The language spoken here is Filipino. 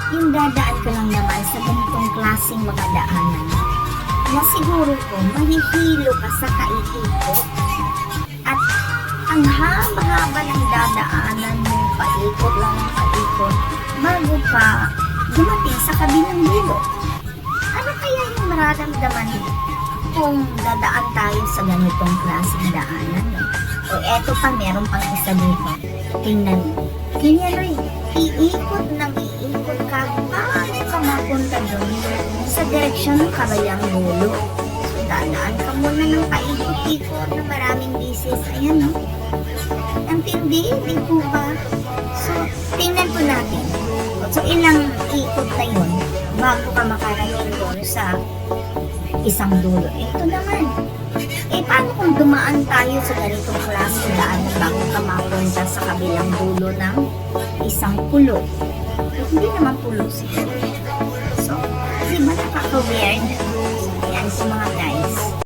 yung dadaan ka lang naman sa ganitong klaseng mga daanan na siguro ko mahihilo ka sa kaikikot at ang haba-haba ng dadaanan mo, paikot lang ang paikot bago ka dumating sa kabilang dulo. Ano kaya yung mararamdaman kung dadaan tayo sa ganitong klaseng daanan? No? O eto pa, meron pang isa dito. Tingnan mo. Ganyan rin. Iikot ka. Paano ka mapunta doon sa direksyon ng kabilang dulo? So, dadaan ka muna ng paikot-ikot na maraming bisis. Ayan, no? Ang tindi, di po ba? So, tingnan po natin. So, ilang ikot na yun bago ka makarating doon sa isang dulo. Ito naman. Paano kung dumaan tayo sa ganitong klaseng daanan bago ka mapunta sa kabilang dulo ng isang pulo? Hindi naman pulo siguro. So, di ba nakaka-weird?